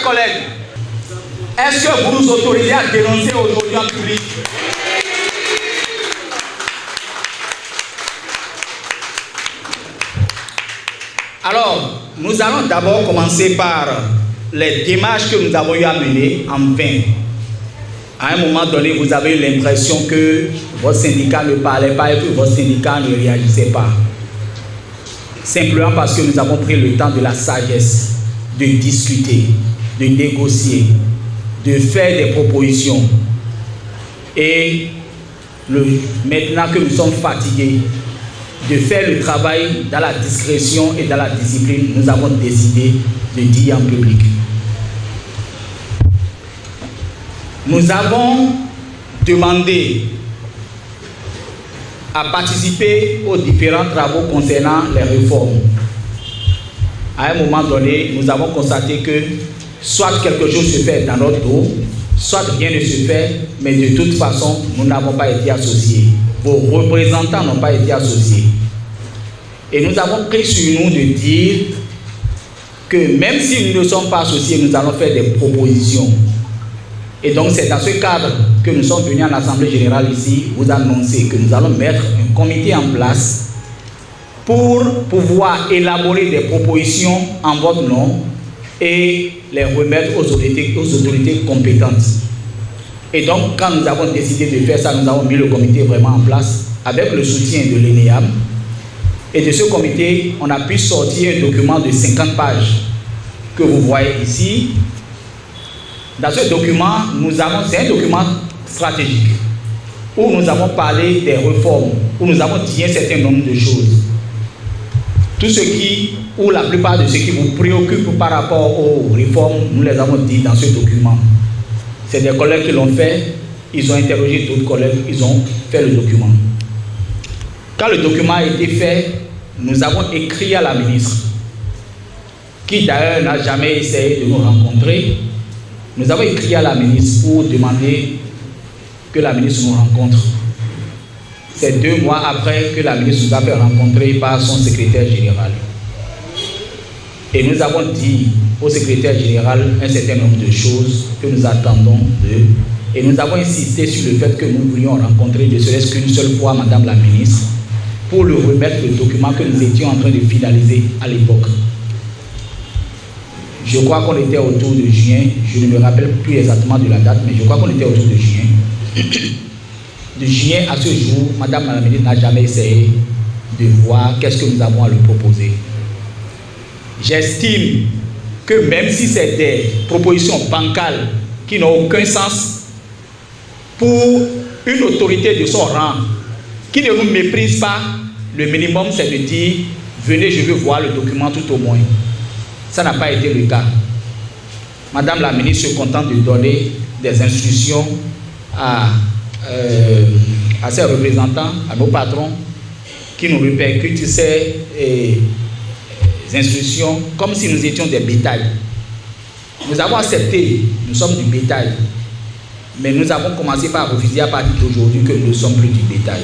collègues, est-ce que vous nous autorisez à dénoncer aujourd'hui en public? Alors, nous allons d'abord commencer par les démarches que nous avons eu à mener en vain. À un moment donné, vous avez eu l'impression que votre syndicat ne parlait pas et que votre syndicat ne réagissait pas. Simplement parce que nous avons pris le temps de la sagesse, de discuter, de négocier, de faire des propositions. Et maintenant que nous sommes fatigués de faire le travail dans la discrétion et dans la discipline, nous avons décidé de dire en public. Nous avons demandé à participer aux différents travaux concernant les réformes. À un moment donné, nous avons constaté que soit quelque chose se fait dans notre dos, soit rien ne se fait, mais de toute façon, nous n'avons pas été associés. Vos représentants n'ont pas été associés. Et nous avons pris sur nous de dire que même si nous ne sommes pas associés, nous allons faire des propositions. Et donc c'est dans ce cadre que nous sommes venus en Assemblée Générale ici, vous annoncer que nous allons mettre un comité en place pour pouvoir élaborer des propositions en votre nom et les remettre aux autorités compétentes. Et donc quand nous avons décidé de faire ça, nous avons mis le comité vraiment en place avec le soutien de l'ENEAM. Et de ce comité, on a pu sortir un document de 50 pages que vous voyez ici. Dans ce document, c'est un document stratégique où nous avons parlé des réformes, où nous avons dit un certain nombre de choses. Tout ce qui, ou la plupart de ce qui vous préoccupe par rapport aux réformes, nous les avons dit dans ce document. C'est des collègues qui l'ont fait, ils ont interrogé d'autres collègues, ils ont fait le document. Quand le document a été fait, nous avons écrit à la ministre, qui d'ailleurs n'a jamais essayé de nous rencontrer. Nous avons écrit à la ministre pour demander que la ministre nous rencontre. C'est 2 mois après que la ministre nous a fait rencontrer par son secrétaire général. Et nous avons dit au secrétaire général un certain nombre de choses que nous attendons d'eux. Et nous avons insisté sur le fait que nous voulions rencontrer ne serait-ce qu'une seule fois Madame la ministre pour lui remettre le document que nous étions en train de finaliser à l'époque. Je crois qu'on était autour de juin, je ne me rappelle plus exactement de la date, mais je crois qu'on était autour de juin. De juin à ce jour, Madame la ministre n'a jamais essayé de voir qu'est-ce que nous avons à lui proposer. J'estime que même si c'est des propositions bancales qui n'ont aucun sens, pour une autorité de son rang, qui ne nous méprise pas, le minimum c'est de dire, venez, je veux voir le document tout au moins. Ça n'a pas été le cas. Madame la ministre se contente de donner des instructions à ses représentants, à nos patrons, qui nous répercutent ces instructions comme si nous étions des bétails. Nous avons accepté, nous sommes du bétail, mais nous avons commencé par refuser à partir d'aujourd'hui que nous ne sommes plus du bétail.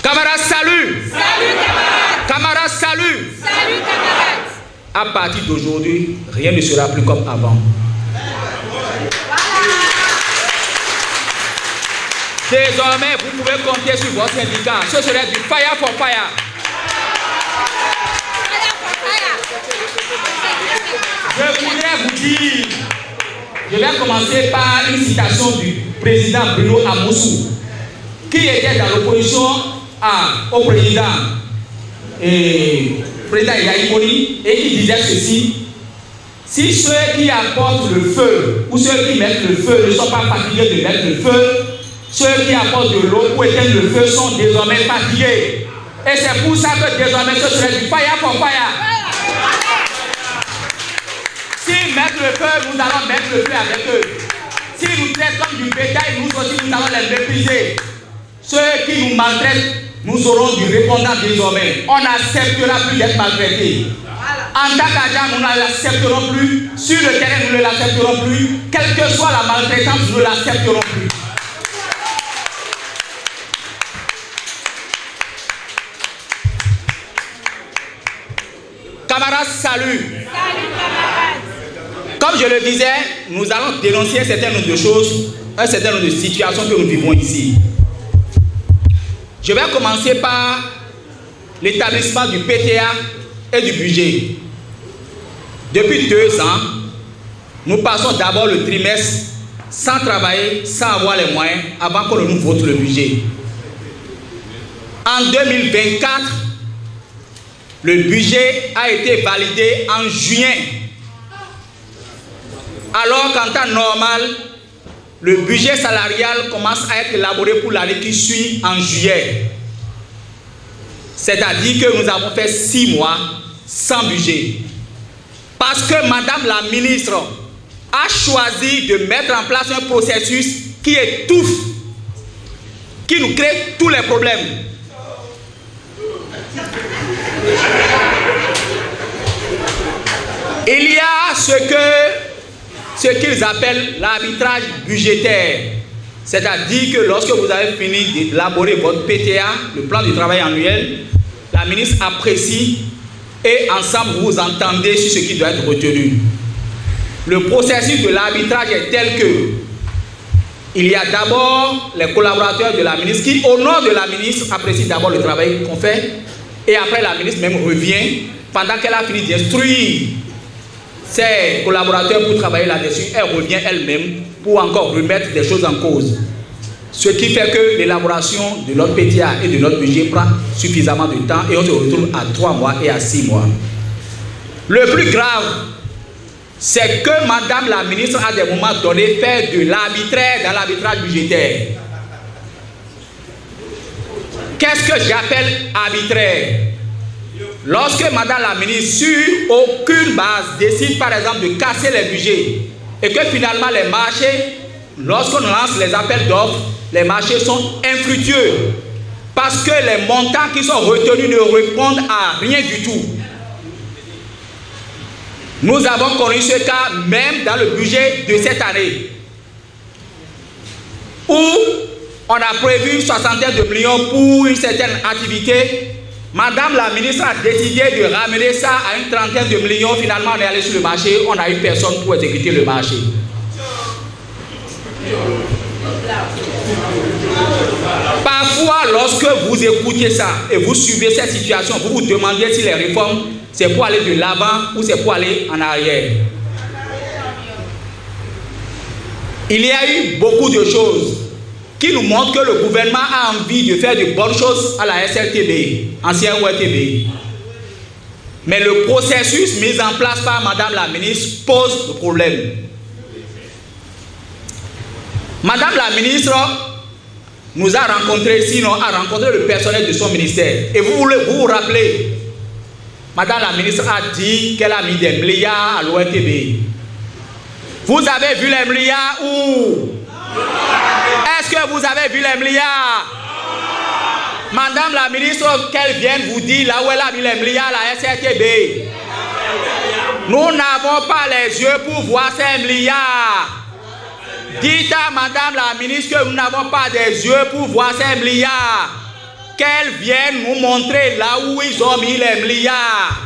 Camarades, salut! Salut, camarades! Camarades, salut! Salut, camarades! À partir d'aujourd'hui, rien ne sera plus comme avant. Désormais, vous pouvez compter sur votre syndicat. Ce serait du fire for fire. Je voudrais vous dire, je vais commencer par une citation du président Bruno Amoussou, qui était dans l'opposition au président Yaïmoni, et qui disait ceci: si ceux qui apportent le feu ou ceux qui mettent le feu ne sont pas fatigués de mettre le feu, ceux qui apportent de l'eau pour éteindre le feu sont désormais fatigués. Et c'est pour ça que désormais ce serait du fire for fire. S'ils mettent le feu, nous allons mettre le feu avec eux. S'ils nous traitent comme du bétail, nous aussi nous allons les mépriser. Ceux qui nous maltraitent, nous aurons du répondant désormais. On n'acceptera plus d'être maltraités. En tant qu'agent, nous ne l'accepterons plus. Sur le terrain, nous ne l'accepterons plus. Quelle que soit la maltraitance, nous ne l'accepterons plus. Camarades, salut. Salut, camarades. Comme je le disais, nous allons dénoncer un certain nombre de choses, un certain nombre de situations que nous vivons ici. Je vais commencer par l'établissement du PTA et du budget. Depuis 2 ans, nous passons d'abord le trimestre sans travailler, sans avoir les moyens, avant qu'on nous vote le budget. En 2024, le budget a été validé en juin. Alors qu'en temps normal, le budget salarial commence à être élaboré pour l'année qui suit en juillet. C'est-à-dire que nous avons fait 6 mois sans budget. Parce que Madame la ministre a choisi de mettre en place un processus qui étouffe, qui nous crée tous les problèmes. Il y a ce qu'ils appellent l'arbitrage budgétaire. C'est-à-dire que lorsque vous avez fini d'élaborer votre PTA, le plan de travail annuel, la ministre apprécie et ensemble vous entendez sur ce qui doit être retenu. Le processus de l'arbitrage est tel que il y a d'abord les collaborateurs de la ministre qui, au nom de la ministre, apprécient d'abord le travail qu'on fait et après la ministre même revient pendant qu'elle a fini d'instruire ses collaborateurs pour travailler là-dessus, elle revient elle-même pour encore remettre des choses en cause. Ce qui fait que l'élaboration de notre PTA et de notre budget prend suffisamment de temps et on se retrouve à 3 mois et à 6 mois. Le plus grave, c'est que Madame la ministre à des moments donnés fait de l'arbitraire dans l'arbitrage budgétaire. Qu'est-ce que j'appelle arbitraire? Lorsque Madame la ministre, sur aucune base, décide par exemple de casser les budgets et que finalement les marchés, lorsqu'on lance les appels d'offres, les marchés sont infructueux parce que les montants qui sont retenus ne répondent à rien du tout. Nous avons connu ce cas même dans le budget de cette année où on a prévu 62 millions pour une certaine activité. Madame la ministre a décidé de ramener ça à une trentaine de millions. Finalement, on est allé sur le marché, on n'a eu personne pour exécuter le marché. Parfois, lorsque vous écoutez ça et vous suivez cette situation, vous vous demandez si les réformes, c'est pour aller de l'avant ou c'est pour aller en arrière. Il y a eu beaucoup de choses qui nous montrent que le gouvernement a envie de faire de bonnes choses à la SLTB, ancien ORTB. Mais le processus mis en place par Madame la ministre pose le problème. Madame la ministre nous a rencontrés, sinon a rencontré le personnel de son ministère. Et vous vous rappelez, Madame la ministre a dit qu'elle a mis des milliards à l'ORTB. Vous avez vu les milliards où? Est-ce que vous avez vu les milliards? Madame la ministre, qu'elle vienne vous dire là où elle a mis les milliards à la SRTB. Nous n'avons pas les yeux pour voir ces milliards. Dites à Madame la ministre que nous n'avons pas des yeux pour voir ces milliards. Qu'elle vienne nous montrer là où ils ont mis les milliards.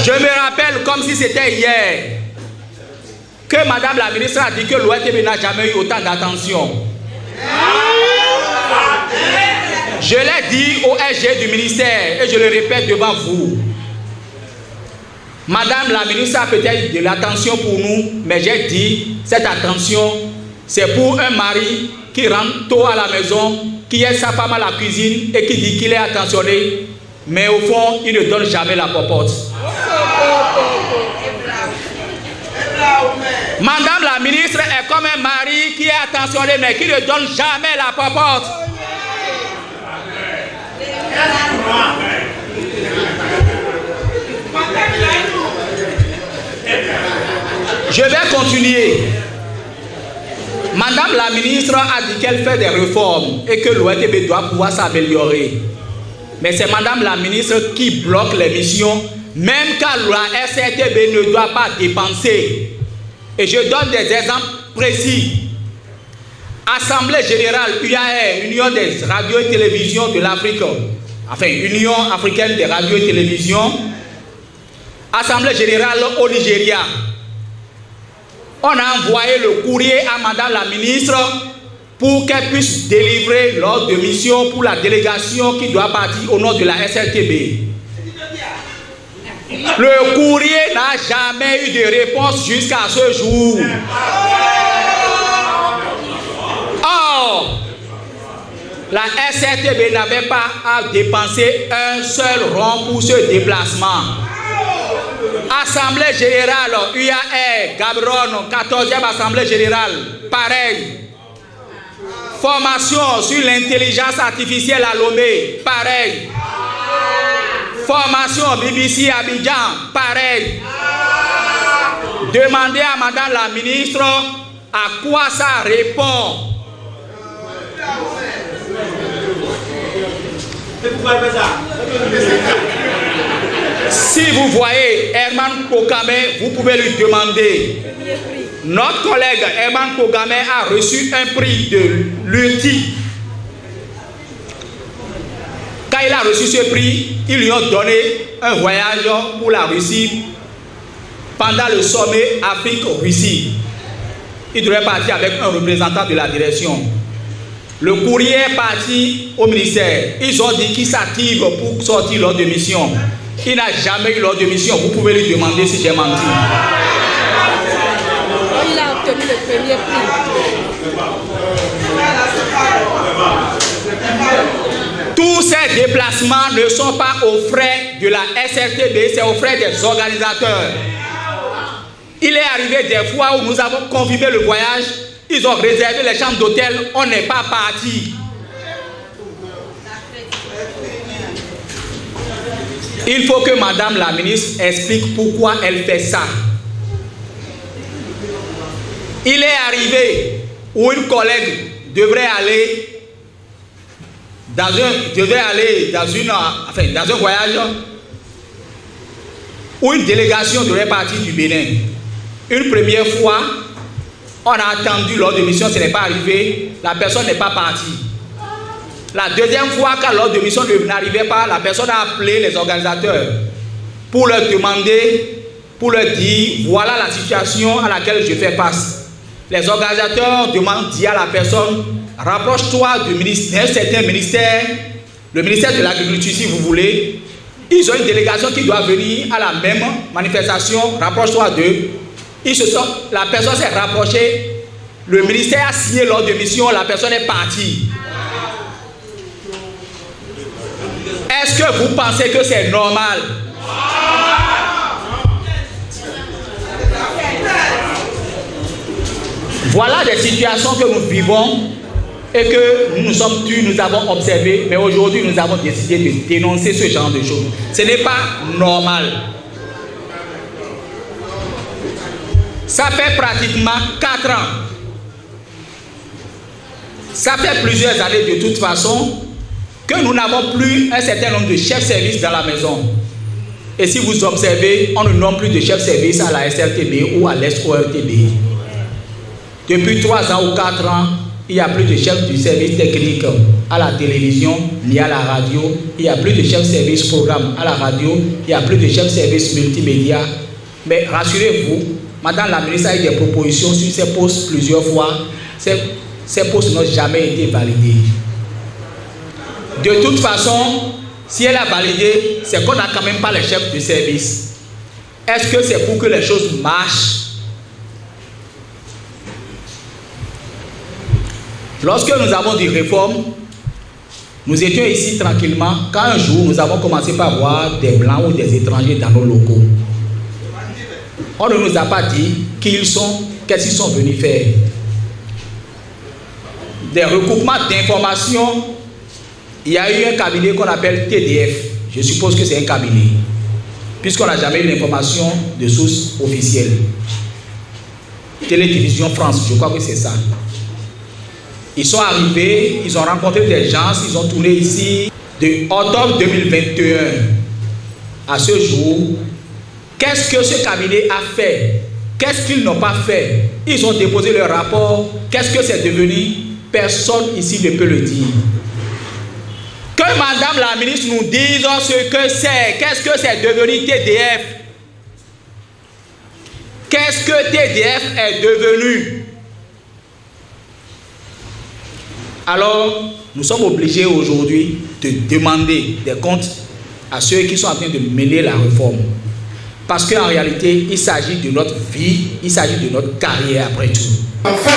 Je me rappelle comme si c'était hier que Madame la ministre a dit que l'ORTB n'a jamais eu autant d'attention. Je l'ai dit au SG du ministère et je le répète devant vous. Madame la ministre a peut-être de l'attention pour nous, mais j'ai dit, cette attention, c'est pour un mari qui rentre tôt à la maison, qui aide sa femme à la cuisine et qui dit qu'il est attentionné, mais au fond, il ne donne jamais la popote. Madame la ministre est comme un mari qui est attentionné, mais qui ne donne jamais la popote. Je vais continuer. Madame la ministre a dit qu'elle fait des réformes et que l'ORTB doit pouvoir s'améliorer. Mais c'est Madame la ministre qui bloque les missions, même quand la SRTB ne doit pas dépenser. Et je donne des exemples précis. Assemblée générale UAR, Union des radios et télévisions de l'Afrique, enfin Union africaine des radios et télévisions, Assemblée générale au Nigeria. On a envoyé le courrier à Madame la ministre pour qu'elle puisse délivrer l'ordre de mission pour la délégation qui doit partir au nom de la SLTB. Le courrier n'a jamais eu de réponse jusqu'à ce jour. Or, la SLTB n'avait pas à dépenser un seul rond pour ce déplacement. Assemblée générale, UAR, Gaborone, 14e Assemblée générale, pareil. Formation sur l'intelligence artificielle à Lomé, pareil. Formation BBC Abidjan, pareil. Demandez à Madame la ministre à quoi ça répond. Si vous voyez Herman Kogame, vous pouvez lui demander. Notre collègue Herman Kogame a reçu un prix de l'UTI. Quand il a reçu ce prix, ils lui ont donné un voyage pour la Russie pendant le sommet Afrique-Russie. Il devrait partir avec un représentant de la direction. Le courrier est parti au ministère. Ils ont dit qu'ils s'activent pour sortir l'ordre de mission. Il n'a jamais eu l'ordre de mission. Vous pouvez lui demander si j'ai menti. Il a obtenu le premier prix. Tous ces déplacements ne sont pas aux frais de la SRTB, c'est aux frais des organisateurs. Il est arrivé des fois où nous avons confirmé le voyage, ils ont réservé les chambres d'hôtel, on n'est pas parti. Il faut que Madame la ministre explique pourquoi elle fait ça. Il est arrivé où une collègue devrait aller dans un voyage où une délégation devrait partir du Bénin. Une première fois, on a attendu l'ordre de mission, ce n'est pas arrivé, la personne n'est pas partie. La deuxième fois, quand l'ordre de mission n'arrivait pas, la personne a appelé les organisateurs pour leur demander, pour leur dire, voilà la situation à laquelle je fais face. Les organisateurs disent à la personne, rapproche-toi d'un certain ministère, le ministère de l'Agriculture si vous voulez. Ils ont une délégation qui doit venir à la même manifestation, rapproche-toi d'eux. La personne s'est rapprochée, le ministère a signé l'ordre de mission, la personne est partie. Est-ce que vous pensez que c'est normal? Voilà des situations que nous vivons et que nous avons observé, mais aujourd'hui nous avons décidé de dénoncer ce genre de choses. Ce n'est pas normal. Ça fait pratiquement 4 ans. Ça fait plusieurs années de toute façon que nous n'avons plus un certain nombre de chefs de service dans la maison. Et si vous observez, on ne nomme plus de chefs de service à la SRTB ou à l'SORTB. Depuis 3 ans ou 4 ans, il n'y a plus de chef du service technique à la télévision ni à la radio. Il n'y a plus de chef de service programme à la radio. Il n'y a plus de chef de service multimédia. Mais rassurez-vous, Madame la ministre a eu des propositions sur ces postes plusieurs fois. Ces postes n'ont jamais été validés. De toute façon, si elle a validé, c'est qu'on n'a quand même pas les chefs de service. Est-ce que c'est pour que les choses marchent? Lorsque nous avons dit réforme, nous étions ici tranquillement quand un jour nous avons commencé par voir des blancs ou des étrangers dans nos locaux. On ne nous a pas dit qui ils sont, qu'est-ce qu'ils sont venus faire. Des recoupements d'informations, il y a eu un cabinet qu'on appelle TDF. Je suppose que c'est un cabinet, puisqu'on n'a jamais eu l'information de source officielle. Télévision France, je crois que c'est ça. Ils sont arrivés, ils ont rencontré des gens, ils ont tourné ici de octobre 2021 à ce jour. Qu'est-ce que ce cabinet a fait? Qu'est-ce qu'ils n'ont pas fait? Ils ont déposé leur rapport. Qu'est-ce que c'est devenu? Personne ici ne peut le dire. Que Madame la ministre nous dise ce que c'est. Qu'est-ce que c'est devenu TDF? Qu'est-ce que TDF est devenu? Alors, nous sommes obligés aujourd'hui de demander des comptes à ceux qui sont en train de mener la réforme. Parce qu'en réalité, il s'agit de notre vie, il s'agit de notre carrière après tout. Enfin,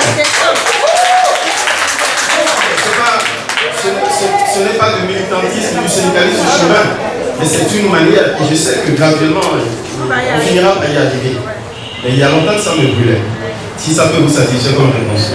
ce n'est pas du militantisme, du syndicalisme chemin, mais c'est une manière, et je sais que graduellement, on finira par y arriver. Mais il y a longtemps que ça me brûlait. Si ça peut vous satisfaire comme réponse.